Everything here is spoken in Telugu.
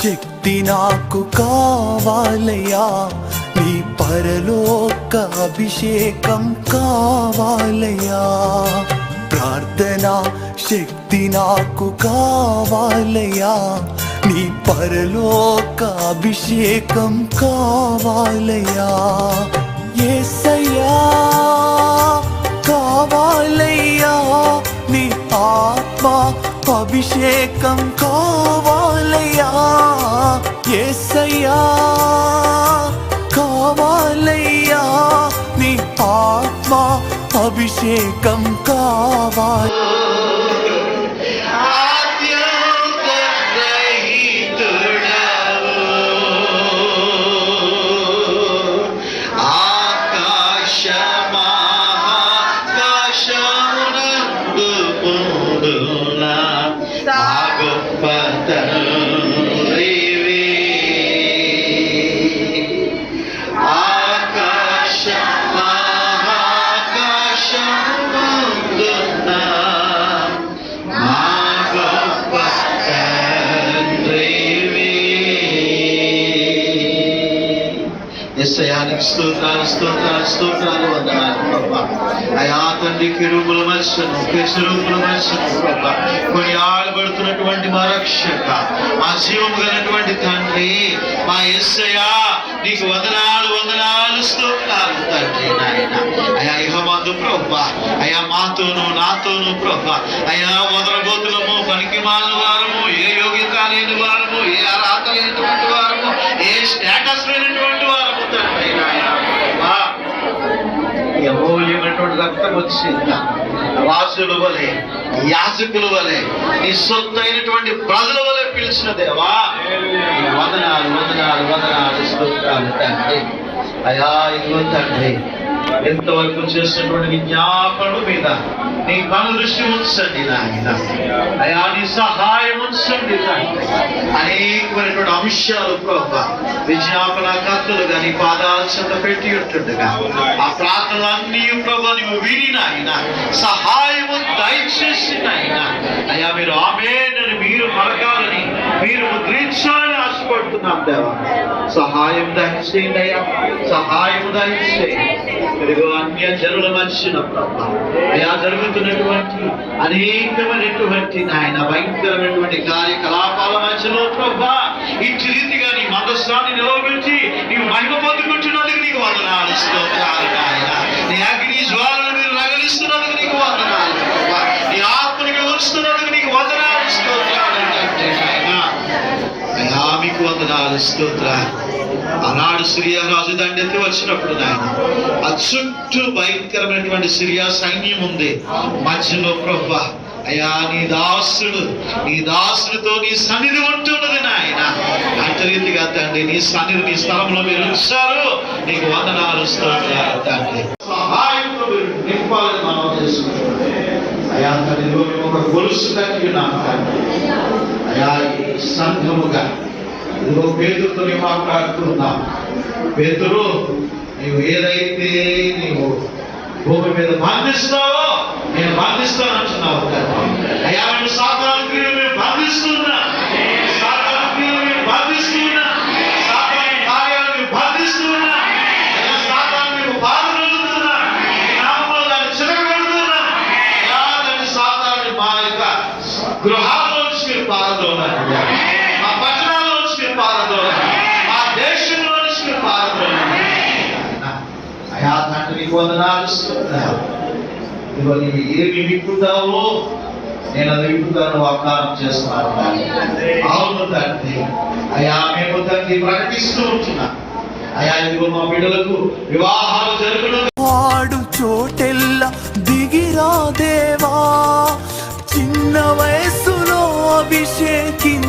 శక్తి నాకు కావాలయ్యా, నీ పరలోక అభిషేకం కావాలయ్యా. ప్రార్థనా శక్తి నాకు కావాలయ్యా, నీ పరలోక అభిషేకం కావాలయ్యా. యేసయ్యా కావాలయ్యా, నీ ఆత్మ అభిషేకం కావాలయ్యా. యేసయ్యా కావాలయ్యా, నీ ఆత్మ అభిషేకం కావాలి. స్తోత్రాలు స్తోత్రాలు స్తోత్రాలు వందనాలు ప్రభా. అయా తండ్రి కెరూబుల మధ్యను పెసరూపుల మధ్యను ప్రభా కొన్ని ఆడబడుతున్నటువంటి మా రక్షక, మా జీవం కలిగినటువంటి తండ్రి, మా యేసయ్యా నీకు వందనాలు వందనాలు స్తోత్రాలు తండ్రి. నాయన అయా ఇహమందు ప్రభా, అయా మాతోను నాతోను ప్రభా, అయా వదలబోతులము, పనికి మాలిన వారము, ఏ యోగ్యత లేని వారము, ఏ అర్హత లేనటువంటి వారము, ఏ స్టేటస్ లేనటువంటి వారము తండ్రి. అమూల్యమైనటువంటి రక్తం వచ్చింది, రాజుల వలె యాజకుల వలె నీ సొత్తు అయినటువంటి ప్రజల వలె పిలిచిన దేవా, వందనాలు వందనాలు వందనాలు స్తోత్రాలు తండ్రి. అయా ఇదిగో తండ్రి, ఎంతవరకు చేసినటువంటి విజ్ఞాపన మీద నీ కను దృష్టి ఉంచండి నాయన. అయా నీ సహాయం ఉంచండి తండ్రి. అనేకమైనటువంటి అంశాలు ప్రభా విజ్ఞాపన కర్తలుగా నీ పాదాల చెంత పెట్టి ఉంటుండగా ఆ ప్రార్థనలన్నీ ప్రభా నువ్వు విని నాయన సహాయము దయచేసి నాయన. అయా మీరు ఆమేనని మీరు పలకాలని, మీరు ముద్రించాలని ఆశపడుతున్నాం దేవా. సహాయం దయచేయండి అయ్యా, సహాయం దయచేయండి. ఇదిగో అన్య జనుల మధ్యన ప్రభా అయా జరుగుతున్నటువంటి అనేకమైనటువంటి నాయన భయంకరమైనటువంటి కార్యకలాపాల మధ్యలో ప్రభా ఇచ్చి రీతిగా నీ మందస్సాన్ని నిలవబెట్టి నీవు మహిమ పొందుకుంటున్నందుకు నీకు వందనాలు స్తోత్రాలు నాయన. నీ అగ్ని జ్వాలను మీరు రగలిస్తున్నందుకు నీకు వందనాలు ప్రభా. నీ ఆత్మని ఉంచుతున్నందుకు నీకు వందనాలు స్తోత్రాలు నాయన. అయా మీకు వందనాలు స్తోత్రాలు. ఆనాడు సిరియా రాజు దండెత్తి వచ్చినప్పుడు నాయన ఆ చుట్టూ భయంకరమైనటువంటి సిరియా సైన్యం ఉంది మధ్యలో ప్రభా. అయ్యా నీ దాసుడితో నీ సన్నిధి ఉంటున్నది నాయన. అంత రీతిగా తండ్రి నీ సన్నిధి నీ స్థలంలో మీరు ఉంచారు, నీకు వందనాలు స్తోత్రాలు తండ్రి. సహాయంతో మీరు నింపాలని మనం చేసుకుంటున్నాం అయా తండ్రి. ఒక గొలుసు కట్టి ఉన్నాను తండ్రి. అయా ఈ సంఘముగా ఇదిగో పేతురుతో మాట్లాడుతున్నాం. పేతురు, నీవు ఏదైతే నీవు భూమి మీద బంధిస్తావో నేను బంధిస్తాను అంటున్నావు. అయ్యా మేము సాతాను క్రియలు మేము బంధిస్తున్నా, సాతాను క్రియలు మేము బంధిస్తున్నా, సాతాను కార్యాలు మేము బంధిస్తున్నా, అయ్యా సాతాను మేము బాధపడుతున్నా, నామంలో దాన్ని చిరగబెడుతున్నా. అయ్యా దాన్ని సాతాను మా యొక్క గృహాల్లో నుంచి మీరు పారదోలండి, మా పట్టణాల్లో నుంచి మీరు పారదోలండి, మా దేశంలో నుంచి మీరు పారదోలండి. అయా తండ్రి నీకు వందనాలు స్తోత్రాలు. ఇదిగో నీవు ఏమి విప్పుతావో నేను అది విప్పుతాను వాగ్దానం చేస్తున్నాను. అవును తండ్రి. అయా మేము తండ్రి ప్రకటిస్తూ ఉంటున్నా. అయా ఇదిగో మా బిడ్డలకు వివాహాలు జరుగును. వాడు చోటెల్లా దిగిరా దేవా, చిన్న వయసులో అభిషేకించు